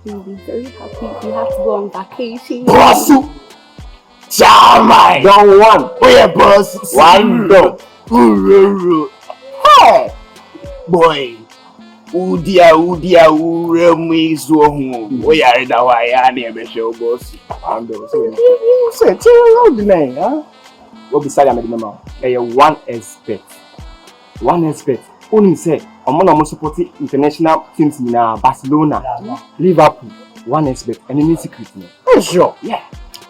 You'll be very happy if you have to go on vacation. Boss! Charmai! Don't one. Where boss? One dog. Hey! Boy! Udia, uremi so home. We are the way I never show boss. And you say, tell you the name, huh? What beside I'm the mama? One expert. One expert. Only say, I'm going to support international teams in Barcelona, Liverpool. One expert. And any secret? Oh, sure. Yeah.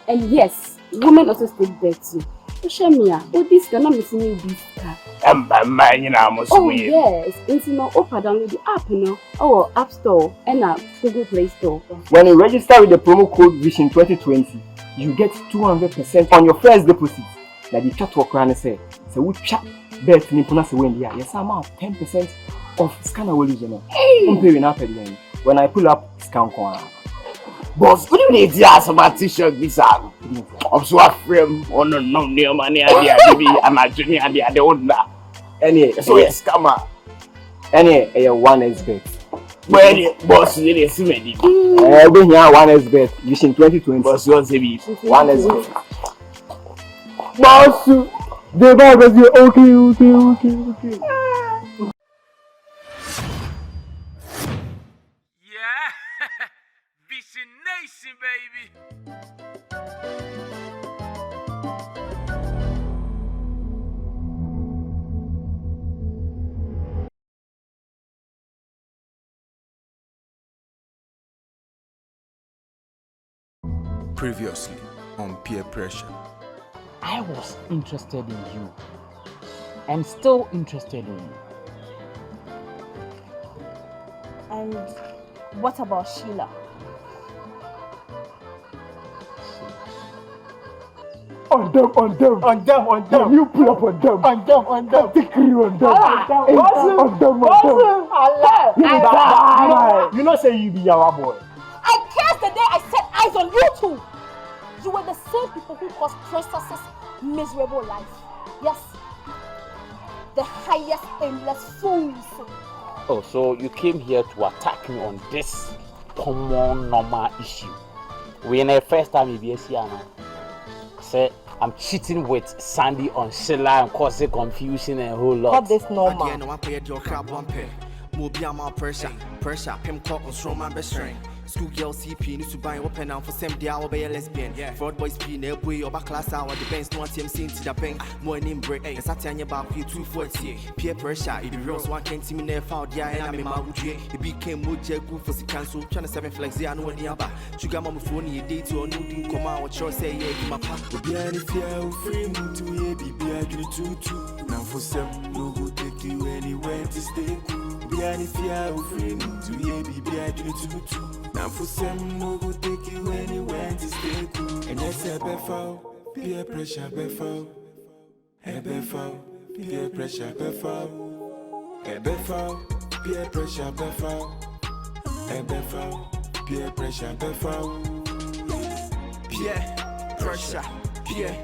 And yes, women also stay there too. Shemia, this cannot miss me this car. Oh yes, it's open download the app, our App Store and Google Play Store. When you register with the promo code Vision 2020, you get 200% on your first deposit. Now the chat work around and say, so we chat bet Nippona se win there. Yes, I'm out 10% of scanner will use. Hey. When I pull up scan corner. Boss, what do you need to ask about t-shirt this time? I'm so afraid on the no money idea, maybe I'm a junior idea, the older. Any, so it's scammer. Any, one expert. Well, boss, it is ready. We here one expert. Vision 2020. Boss, you say one expert. Boss, the vibe is okay. Yeah, Vision Nation, baby. Previously on Peer Pressure. I was interested in you and still interested in you. And what about Sheila? On them. You pull up on them. On them. Take you on them. You know say you be our boy. I cursed the day I set eyes on you two. You were the same people who caused Princess's miserable life. Yes. The highest aimless fools. Oh, so you came here to attack me on this common normal issue. When the first time you be here, say I'm cheating with Sandy on Sheila and causing confusion and a whole lot. Not this normal. Pressure, pim clock on strong man best string. School girl CP needs to buy open now for same day I'll be a lesbian. Fraud boys P no boy or back class hour depends no team seen to the bank. More name break. And Satanya about 240. Peer pressure, it be real so I can't see me never found yeah and I'm in my wood. It became more good for the cancel. Trying to 7 flex I know the other. Sugar mama phone you date or no didn't come out what you say yeah my papa. Be any fear free to ye be I do tutu. Now for some no go take you anywhere to stay. Be any fear free to ye be I do tutu. Now for some no go take you anywhere to stay cool. And that's a before, peer pressure before. A before, peer pressure before. A before, peer pressure before. A before, peer pressure before. Peer pressure, peer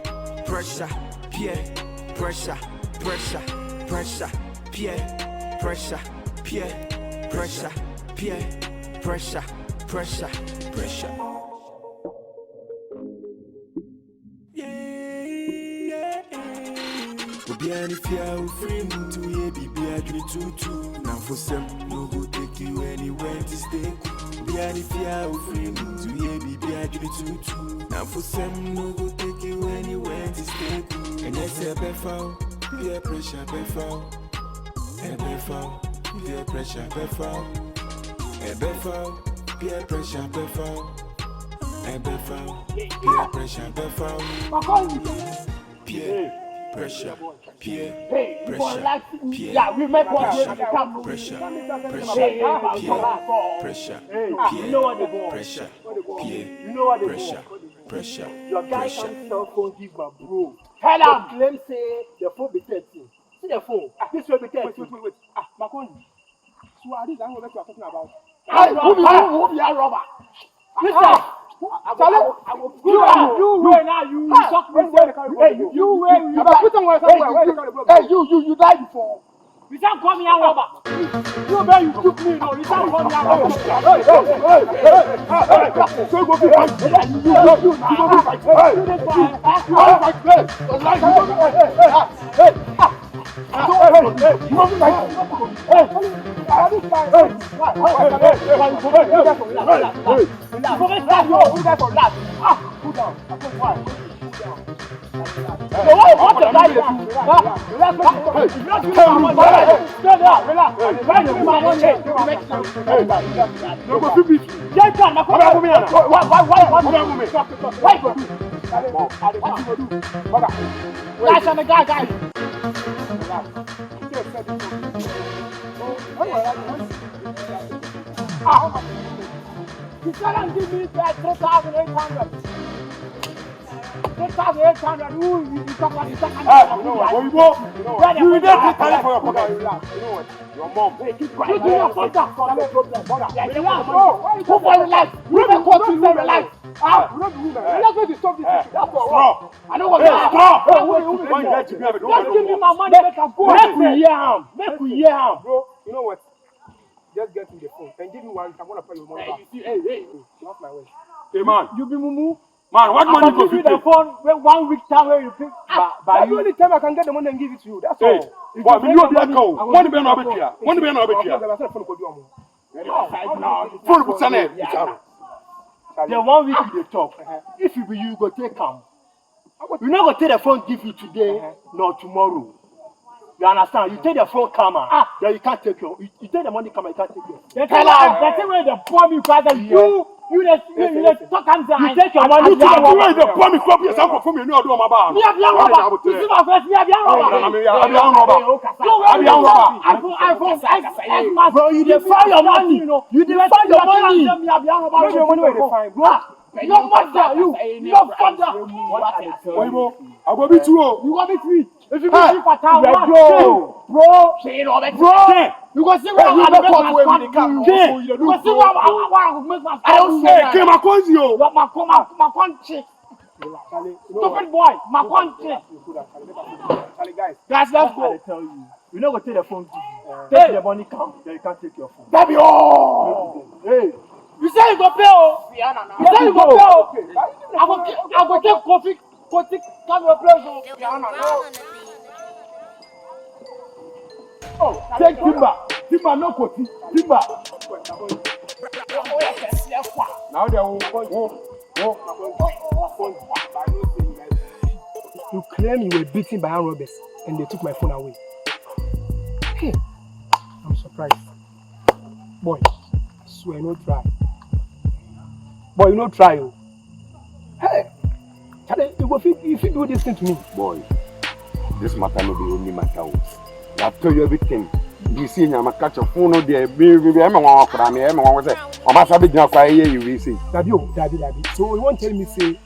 pressure, peer pressure, peer pressure, peer pressure. Pressure. Be any fear free to ye be I do tutu. Now for some no go take you anywhere to stay. Be any fear free to ye be I do tutu. Now for some no go take you anywhere to stay. And that's a before, peer pressure before. A before, peer pressure before. A before. Peer pressure before. Peer pressure before. Peer pressure. Peer pressure. Yeah, we make one pressure. Pressure. You know what they want. Pressure. You know what they want. Pressure. Your guy can't cell phone give my bro. Tell him. Claim say the phone be 13. See the phone. This will be 13. Wait. Macon. So are these angles that you are talking about? Who be a robber? Listen, you talk me. Hey, you die before. You can't call me a robber. You better you took me, no. You can't call me a robber. So go to fight. You go to fight. You can't give me that 3,800. 3,800. Ooh, you talk about you know what? You didn't take time for your pocket. You know what? Your mom. Hey, keep quiet. You do your contact for the problem. Who for your life? You don't go to your life. Ah, you don't do that. You're not going to stop this. That's all. I don't want to stop. Just give me my money. Make we hear him. Make we hear him. Bro, you know what? Just get to the phone and give me one. I'm gonna pay your money back. Hey, not my way. Hey man, you be mumu. Man, what money go you the phone? 1 week time where you pick. But you only time I can get the money and give it to you. That's all. What will you be like? Money be no be here. Money be no be here. Phone book channel. The 1 week they talk. If you be you go take come. You not go take the phone give you today, nor tomorrow. You understand? You take the phone camera, then you can't take your. You take the money camera, you can't take your. That's the way they pour me, father. You talk and you take your money. You take the way they pour me, crop yourself for me. You do my bar. You have young robber. You see my face. You have young robber. I'm young robber. I'm young robber. Bro, you define your money. You define your money. You have young robber. Your money will define, bro. Your mother, your father. I will be true. You will be free. If you be free for town, bro, you go see what I'm going to do. You go see what I'm going to make. I don't say, okay, my country, my country. Stupid boy, my country. Guys, let's go. I tell you, you know what? Take the phone. Take the money, come. Then you can't take your phone. That be all. Hey. You say you go pay, oh. You say you go pay, oh. I go take coffee, come your place, oh. Oh, take Timber. Timber, no coffee. Timber. Now they will. You claim you were beaten by armed robbers and they took my phone away. Hey, I'm surprised. Boy, I swear, no try. Boy, you no try, oh. Hey, if you do this thing to me. Boy, this matter no be only matter. I tell you everything. You see, I'm catch a phone there. Baby, I'm going to say, I'm going to say, Daddy. So you won't tell me, say,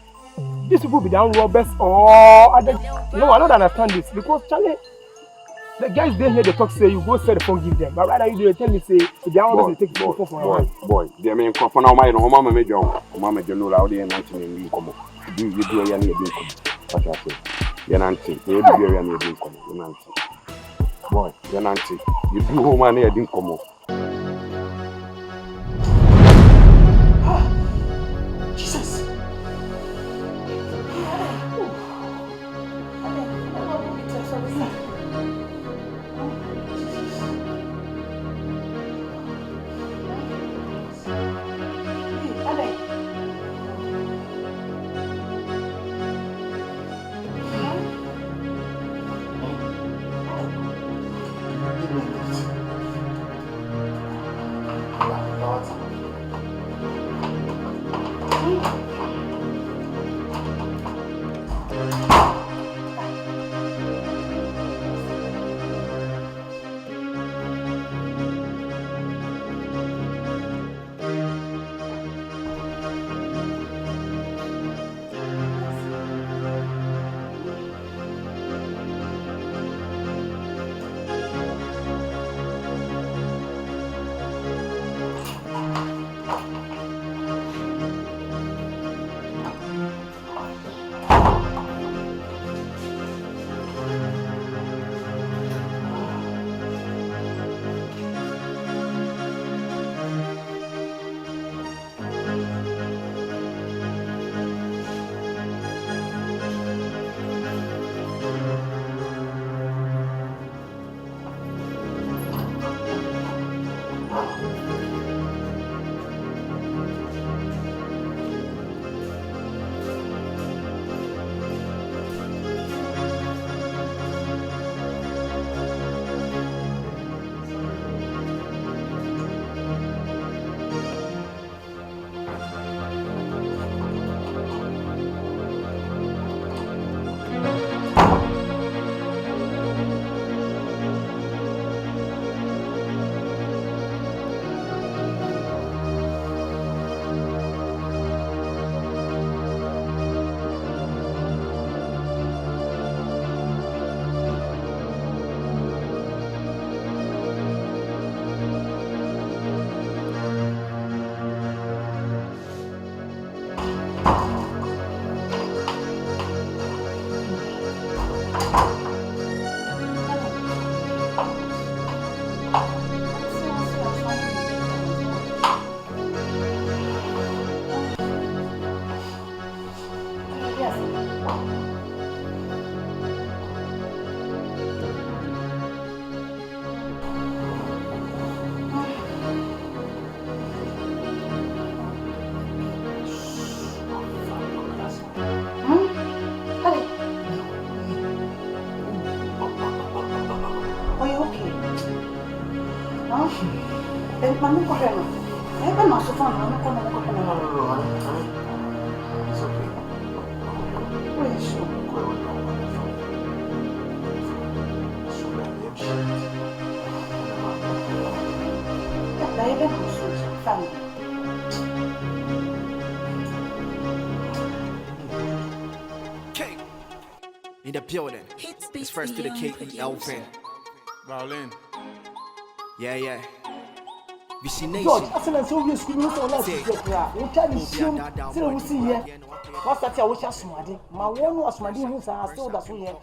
these people be down robbers or other. No, I don't understand this because, Charlie, the guys there here, they talk, say, you go sell the phone, give them. But rather, you tell me, say, if they are robbers, they take the phone from your wife. Boy, they mean, for now, my mama made your mama, you know, out there and you come. You do a young what I say. You're not you do a young come. Boy, you're not you do home and I didn't come up. Jesus. Mami, correndo. É nosso fã, não correndo. No. It's okay. Where is she? Daí vem com sujo, fala. K in the building. It's first to the K-E-L-Vin. Violin. Yeah. Vision George, Nation. I said, so you school, so let's get here. We try to assume, so we see here. What's that? I wish I smadi. My one was smadi who say still that's who here.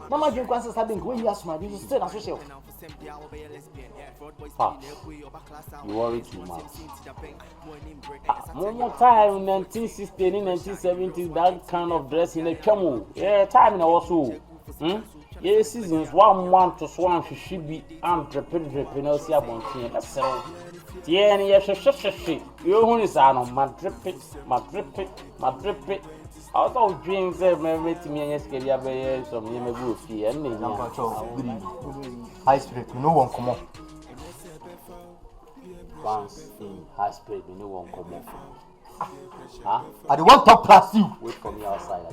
Mama drink once starting when you are smadi, you still that's social. You worry too much. One more time, 1960s, 1970s, that kind of dress in a camo. Yeah, time in also. Yeah, seasons 1 month to swan should be dripping, no see about here. That's all. Yeah, yes, you only sound my drip it. Also, dreams have made me and Scalia some name here and High spirit, no one come up. once in high spirit, no one come off. Huh? I don't want to plus you. Wait for me outside.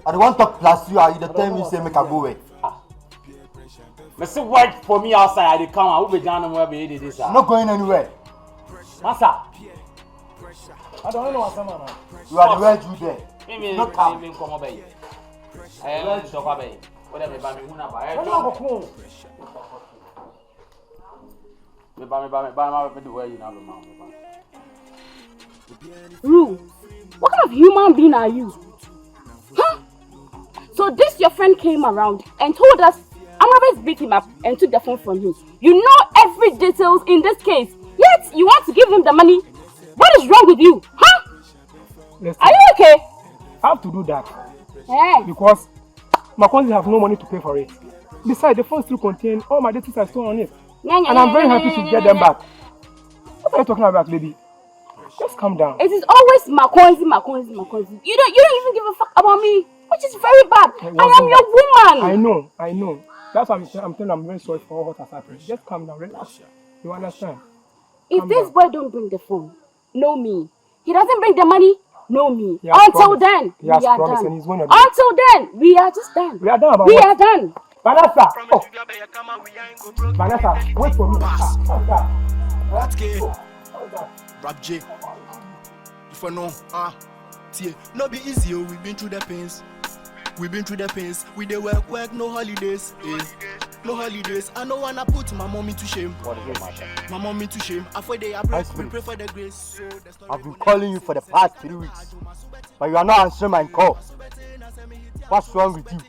I don't want to plus you. Are you the time you say make a go away? Mr. Wait for me outside. I come. I will be down and where be this. I'm not going anywhere. Master. I don't know what's going on. You are the right you there. Maybe not come over here. I am talk about it. Whatever, but me huna ba. I don't go. Me ba me do where you now be man. Rue, what kind of human being are you? Huh? So this your friend came around and told us Amrabat beat him up and took the phone from him. You know every details in this case, yet you want to give him the money. What is wrong with you? Huh? Listen, are you okay? I have to do that. Hey. Because my cousin have no money to pay for it. Besides, the phone still contain all my data still on it. And I'm very happy to get them back. What are you talking about, lady? Just calm down. It is always Makonzi. You don't even give a fuck about me, which is very bad. I am your woman. I know. That's why I'm telling you I'm very sorry for what has happened. Just calm down, relax. You understand? If this boy don't bring the phone, know me. He doesn't bring the money, know me. Until Until then, we are done. Until then, we are just done. We are done about We what? are done. Vanessa! Oh. Vanessa, wait for me. Rap J. If I know, no be easy, we've been through the pains. We dey work, no holidays. No holidays. I don't wanna put my mommy to shame. What is the matter? My mommy to shame. After they are break, we pray for the grace. So I've been calling you for the past 3 weeks, but you are not answering my call. What's wrong with you?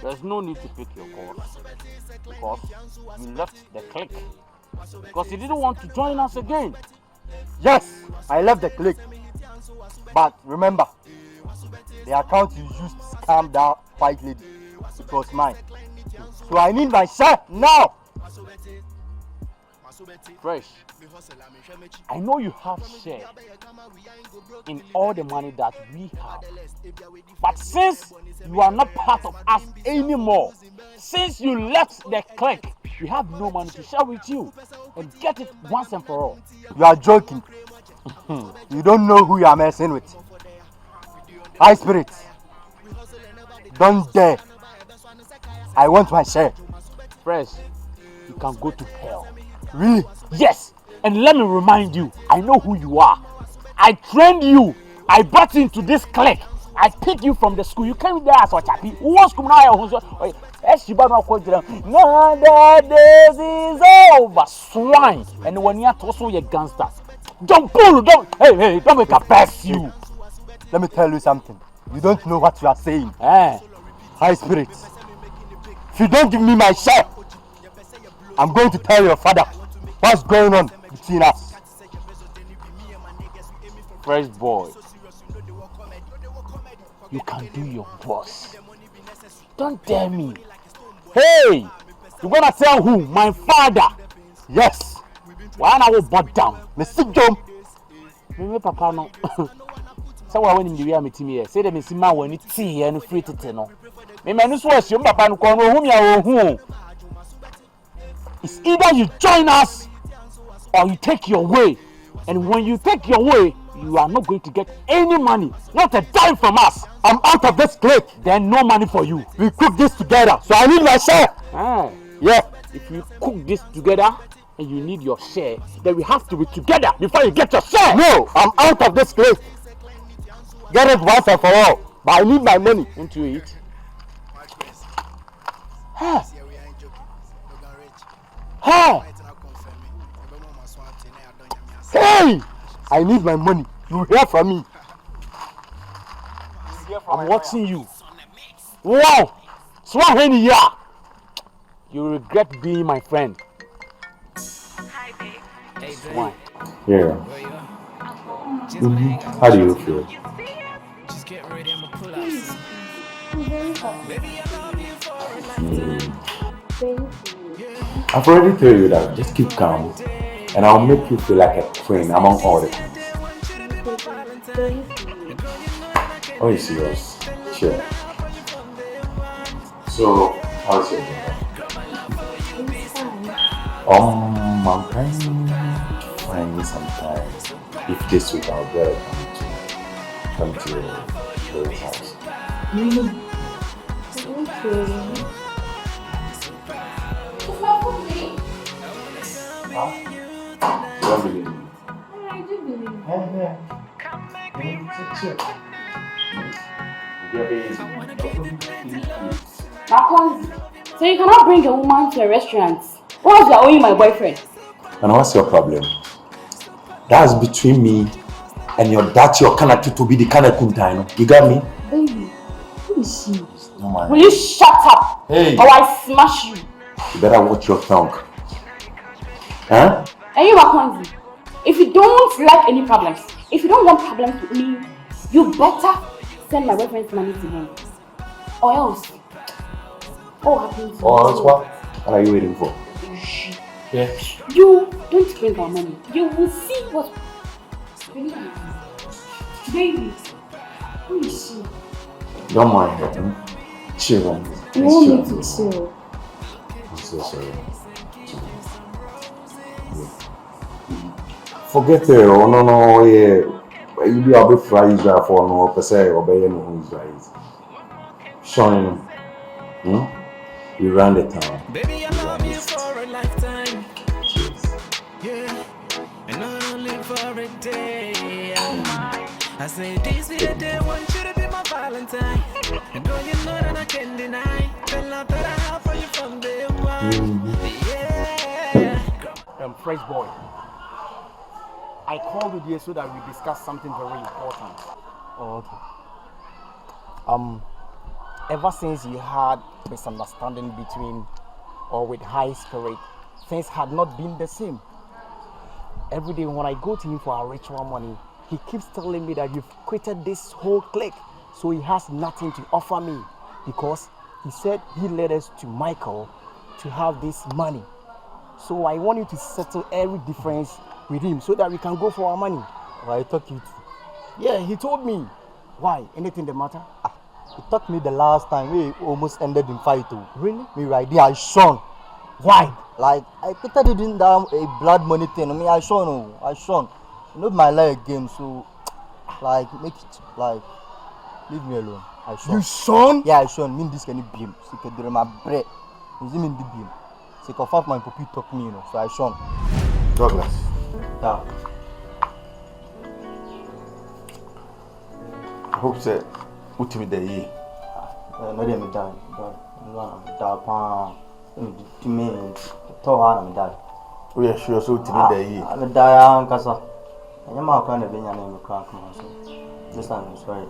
There's no need to pick your calls because you left the clique because you didn't want to join us again. Yes, I left the clique. But remember, the account you used to scam that white lady, it was mine. So I need my share now. Fresh, I know you have share in all the money that we have. But since you are not part of us anymore, since you left the clique, we have no money to share with you and get it once and for all. You are joking. You don't know who you are messing with. High spirit, don't dare. I want my share. Fresh, you can go to hell. Really? Yes, and let me remind you, I know who you are. I trained you. I brought you into this clique. I picked you from the school. You came there as a chappy. Who was coming out? No, this is over. Swine. And when you are also a gangster, don't pull. Hey, don't make a pass you. Let me tell you something. You don't know what you are saying. High spirit. If you don't give me my share, I'm going to tell your father what's going on between us. Fresh boy, you can do your boss. Don't dare me. Hey, you gonna tell who? My father. Yes. Why not will butt down? Mr. John. Me papa no. So when him the way me team here, say them see man when it tea and free to no. Me manu so assume papa no ko no hu me a hu. It's either you join us or you take your way. And when you take your way, you are not going to get any money, not a dime from us. I'm out of this clique. Then no money for you. We cook this together, so I need my share. Yeah, if you cook this together and you need your share, then we have to be together before you get your share. No, I'm out of this clique. Get it once and for all. But I need my money. Won't you eat? Hey! I need my money. You hear from me. I'm watching you. Wow! Swahini ya! You regret being my friend. Hi, babe. Why? Yeah. How do you feel? Just get ready, I'ma pull out. I've already told you that. Just keep calm, and I'll make you feel like a queen among all the queens. Oh, you serious? Sure. So, how's your day? I'm trying to find some time. If this week I'll better come to your house. Okay. Huh? You don't believe me? I do believe. Makonzi, so you cannot bring a woman to a restaurant while you are owing my boyfriend. And what's your problem? That's between me and your dirty or Kanaki to be the Kanakunta. You got me? Baby, who is she? No man. Will you shut up? Hey! Or I smash you. You better watch your tongue. Huh? And you, Makonzi, if you don't like any problems, if you don't want problems with me, you better send my boyfriend's money to him. Or else, what happens? Or else what? What are you waiting for? Yeah. You don't bring our money. You will see what really happens. Baby, who is she? Don't mind her. Chill on me. You want me to chill? I'm so sorry. Yeah. Forget her. Oh no, yeah. You be able to fly Israel for no person obey no Israel. Showing him. We ran the town. Baby, I love you for a lifetime. Cheers. Yeah, and not only for a day. I say this be the day I want you to be my Valentine. And girl, you know that I can't deny the love that I have for you from day one. Yeah. Fresh boy. I called you here so that we discuss something very important. Oh, okay. Ever since you had misunderstanding between or with High Spirit, things had not been the same. Every day when I go to him for our ritual money, he keeps telling me that you've quitted this whole clique, so he has nothing to offer me because he said he led us to Michael to have this money. So I want you to settle every difference with him so that we can go for our money. I talked you to. Yeah, he told me. Why? Anything the matter? He talked me the last time. We almost ended in fight too. Really? Me right there, I shone. Why? Like I quitted it in down a blood money thing. I mean, I shone. You know my leg game, so like make it like leave me alone. I shone. You shone? Yeah, I shone. Mean this can beam. So you can do my bread. You see me in the beam. So you can my puppy talk me, you know. So I shone. Douglas. Yeah. I hope that what me there ye. No, they me die. No, die pan. To me, to her me die. We are sure so to me there ye. I'm die, Casa. I'm not going to be your name. Come on, so this time I'm sorry.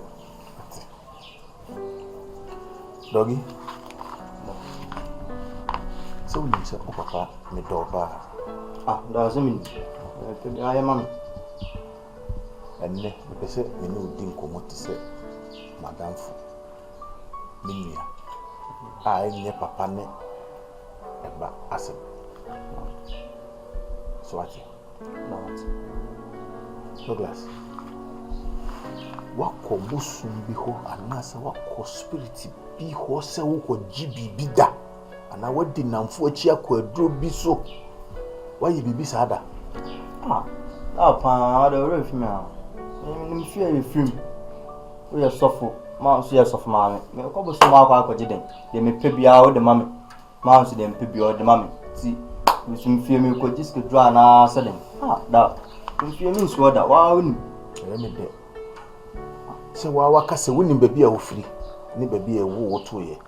Doggy. So we say, oh papa, me dog That's me. I am man. And ne, me say me no din komo to say, Madam Fu. Minia. I nye papa ne eba asem. So what? Douglas. Wako musum bi ho anasa wako spirit bi ho se wo ko gibi bi da. ana wadi namfo achi akwaduro bi so waye bibi saada pa da re fi me a nim fi e film we ya sofo ma so ya sofo ma me ko bo so ma akwa giden de me pe bia o de ma me ma so de me pe bia o de ma me ti me sum fi me ko disk dra na seden da me fi me so da wa uni me de se wa waka se woni baby a wo firi ni baby a wo woto ye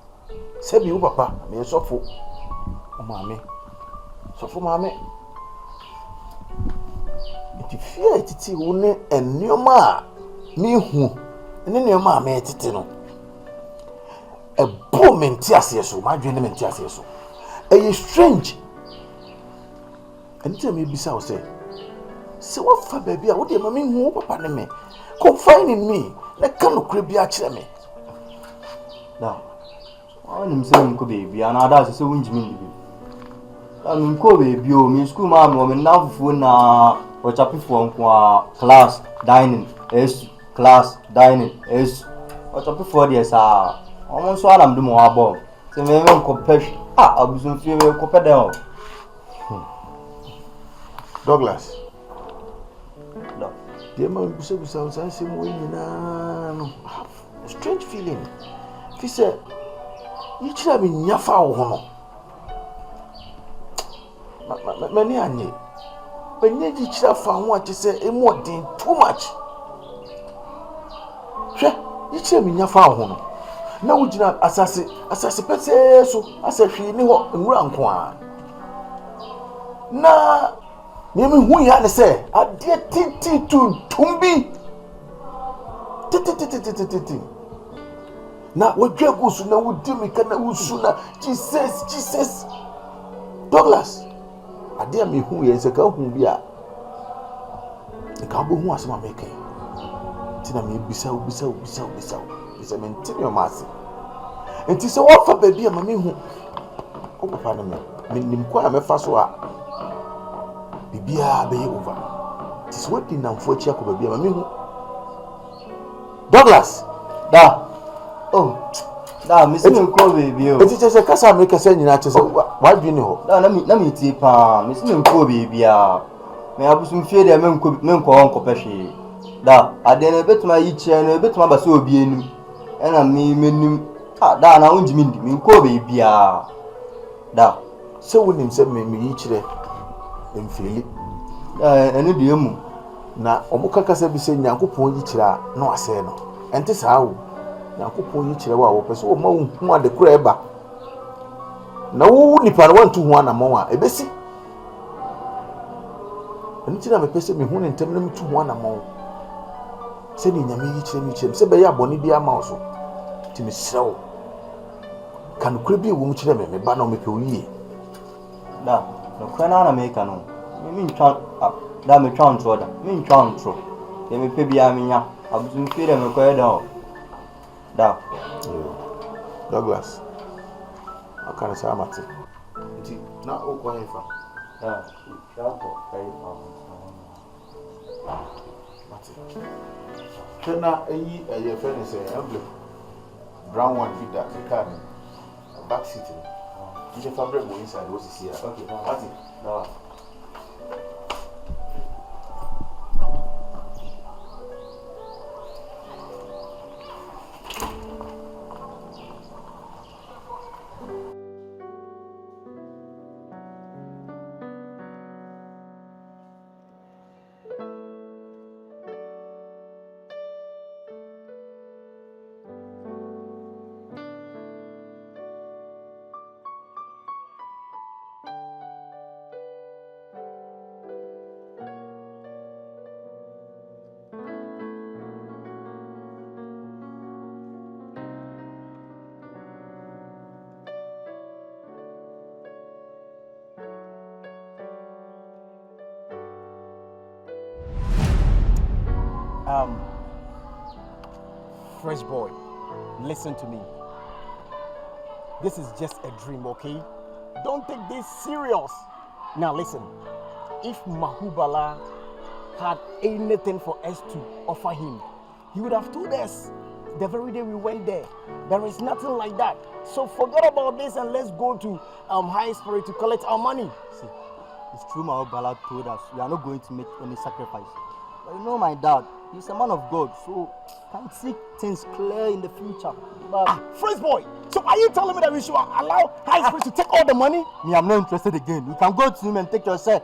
se bi wo papa me sofo o ma me sofo ma me ti fie titi wo ne enioma mi hu ne nioma me titi no e bo menti ase so ma dwe ne menti ase so e strange enti me bisa wo se wo fa baby a wo de ma me hu papa ne me confine in me na kan no kure bia kire me da nim se nko baby ana da se wunjimi ndi da nko baby o mi school ma me na fufu na o chapifo nko class dining class dining o chapifo de sa o so anam dum wa bo se me nko pesh abusun fi me ko pede o Douglas the man busa say say mo nyina no strange feeling fi say you try me nyafa wo ho no many anye benye ji try fa ho a say e mo den too much hwe you try me nyafa wo ho no na wo gina asase pese so asahwe ni ho nwura nko a na Nemi hu ya ne se ade titi tumbi titi na wodwe gusu na wudi mi kana wusu na Jesus Douglas ade me hu ya se ka hu bia ka bo hu asema meke tina me bisa bisa mentini o masi enti se wo fa baby ma me hu o papa na me nim kwa me fa so a bibia be over. This what the namfo chia ko bibia mami hu. Douglas, da. Oh. Da, me se nko baby o. Eti che kasa America se nyina che se wa dwene ho. Da na mi ti pa, me se nko bibia. Me abusu fie de me nko pehwe. Da, ade na betuma yi che na betuma ba se obi enu. E na me menim. Da na unjimi ndi me nko bibia. Da. Se wonim se me yi kire emfili ene de mu na omuka kasa bi se nyankopon yi kira na wase no ente saa wo nyankopon yi kira wa wo pese o ma hu ade kura eba na wo nipa na wantu hu ana mo a ebesi ene tira me pese me hu ne ntem na metu hu ana mo se ni nyame yi kira mi kira se be ya boni bi ama wo so ti me srew kan kura bi wo mu kira me ba na o me pe oyi da no kana na me kanu mi ntwa da me twa ntro da mi ntwa ntro ye me pe bia mi nya abusun fire me ko da da Douglas akana sa amate nti na o ko hefa da shapo kai mate kena eyi eye fene se emblem brown one fit that car back seat you the fabric go inside what is here okay mate da Fresh boy, listen to me. This is just a dream, okay? Don't take this serious. Now listen, if Mahubala had anything for us to offer him, he would have told us. the very day we went there. There is nothing like that. So forget about this and let's go to High Spirit to collect our money. See, it's true my Bala told us we are not going to make any sacrifice. But you know my dad, he's a man of God, so can see things clear in the future. But Fresh boy, so are you telling me that we should allow High Spirit to take all the money? Me, I'm not interested again. You can go to him and take your share.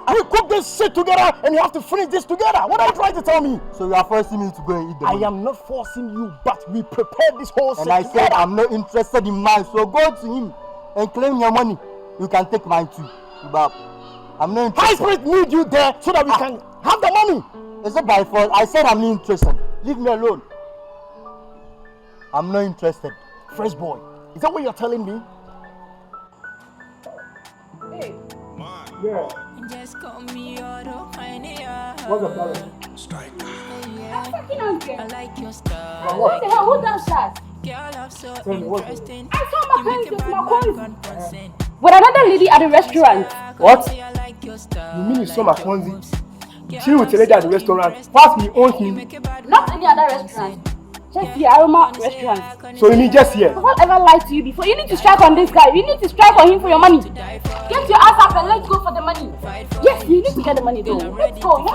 We cook this shit together and you have to finish this together. What are you trying to tell me? So you are forcing me to go and eat the money? I am not forcing you, but we prepared this whole shit and I together. said I'm not interested in mine, so go to him and claim your money. You can take mine too. But I'm not interested. High Spirit need you there so that we can have the money. It's not by fault. I said I'm not interested. Leave me alone. I'm not interested. Fresh boy, is that what you're telling me? Hey. Yeah. Just call me Otto. What's the problem? I like your style. What the hell? Who does that? Girl, I'm so interesting. I saw my friends with my coins. With another lady at the restaurant. What? You mean you saw my Fonzie? Chill with the lady at the restaurant. Whilst we own him. Not any other restaurant. Just the Aroma restaurant. So you mean just here? Whatever lied to you before? You need to strike on this guy. You need to strike on him for your money. Get your ass up and let's go for the money. Yes, you need to get the money though. Let's go.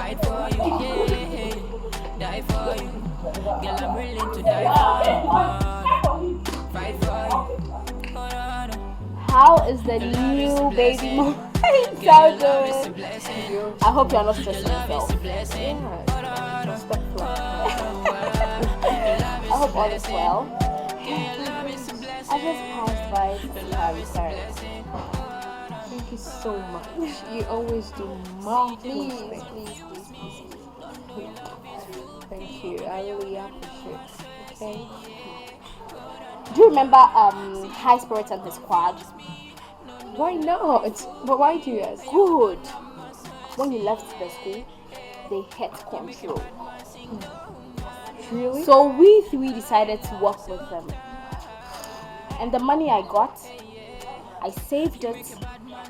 Die for you. Girl, I'm willing to die for you. Fight for you. How is the new baby mom? So good. I hope you're not stressing yourself. I hope all is well. I just passed by to see how you started. Thank you so much. You always do marvelous things. Please. Thank you. I really appreciate it. Okay. Do you remember High Spirit and his squad? Why not? But why do you ask? Good. When you left the school, they had control. Really? So we three decided to work with them. And the money I got, I saved it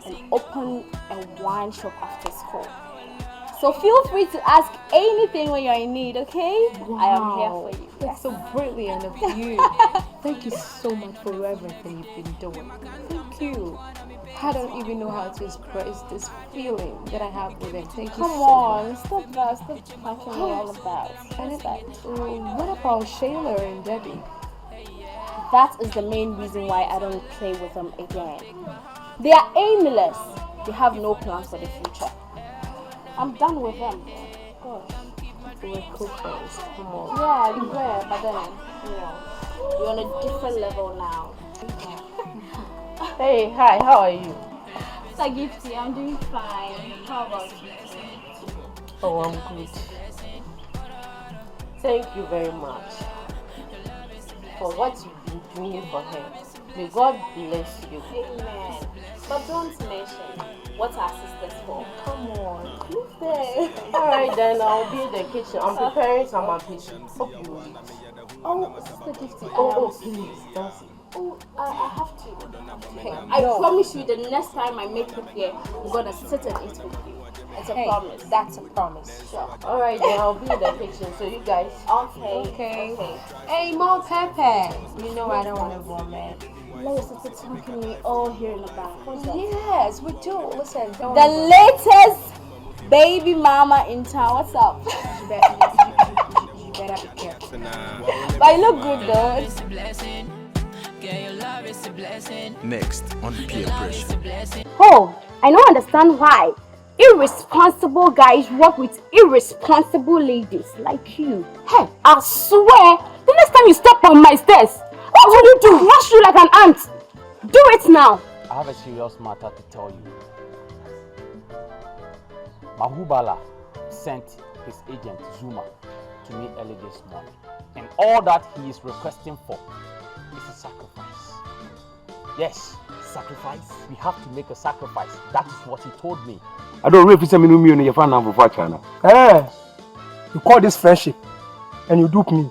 and opened a wine shop after school. So feel free to ask anything when you're in need, okay? Wow. I am here for you. That's so brilliant of you. Thank you so much for everything you've been doing. Thank you. I don't even know how to express this feeling that I have with him. Thank you Come so on, much. stop that. Stop talking all about. What about Shayla and Debbie? That is the main reason why I don't play with them again. They are aimless. They have no plans for the future. I'm done with them. Gosh. We were cool friends. Come on. Yeah, we were, but then, we're on a different level now. Hey, hi, how are you? So Gifty, I'm doing fine. How about you? Oh, I'm good. Thank you very much for what you've been doing for him. May God bless you. Amen. But don't mention what our sisters for. Come on. Who's there? Alright then, I'll be in the kitchen. I'm preparing some ambition. Hope you will eat. Oh, Sister Gifty. Please, don't say. Oh, I have to. Okay. I promise you the next time I make it here, I'm gonna sit and eat with you. It's a promise. That's a promise. Sure. Alright then, I'll be in the kitchen. So you guys. Okay. Hey, more pepper. You know I don't want to go mad. Let your sister talking me all here in the back. Yes, we do. Listen, don't the latest baby mama in town. What's up? You better be careful. But you look good though. Next on Peer Pressure. Oh, I don't understand why irresponsible guys work with irresponsible ladies like you. Hey, I swear, the next time you step on my stairs, what will you do? Rush you like an ant. Do it now. I have a serious matter to tell you. Mahubala sent his agent Zuma to me early this morning, and all that he is requesting for is a sacrifice. Yes, sacrifice. We have to make a sacrifice. That is what he told me. I don't know if it's a minimum in your fan for Fachana. Eh, you call this friendship and you dupe me.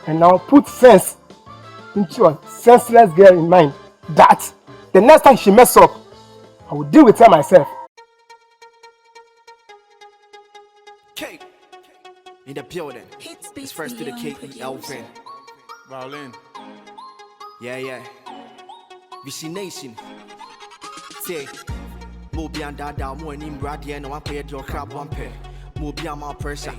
And now put sense into a senseless girl in mind that the next time she mess up, I will deal with her myself. in the building. It's first to the K-E-L-Vin. Violin. Yeah. Vision Nation. Say, Mobian Dada, more in Bradian, no one pay your crab one pair. Mobian more pressure,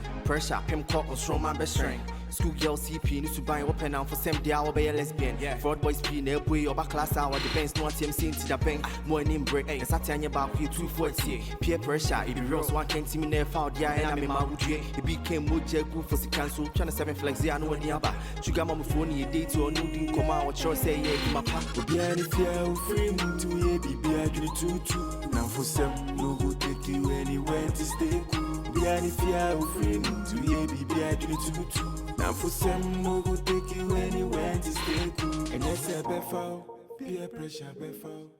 Pim Cock on strong man best string. School girl CP needs to buy open now for same day I'll be a lesbian. Fraud boys be near boy or back class hour depends no team seen to the bank. More in break. And Satanya back for you 240. Peer pressure, if you rose one can't see me never found yeah, and I'm in my wood. It became Moja good for the cancel, trying to 7 flags. I know any other. Sugar mama phone a date or no didn't come out. What you say, yeah, my papa. Be any fear free to ye be a tutu. Now for some no go take you anywhere to stay cool. Be any fear free to ye be a tutu. Now for some no go take you anywhere to stay cool. And yes, I be peer pressure be foul.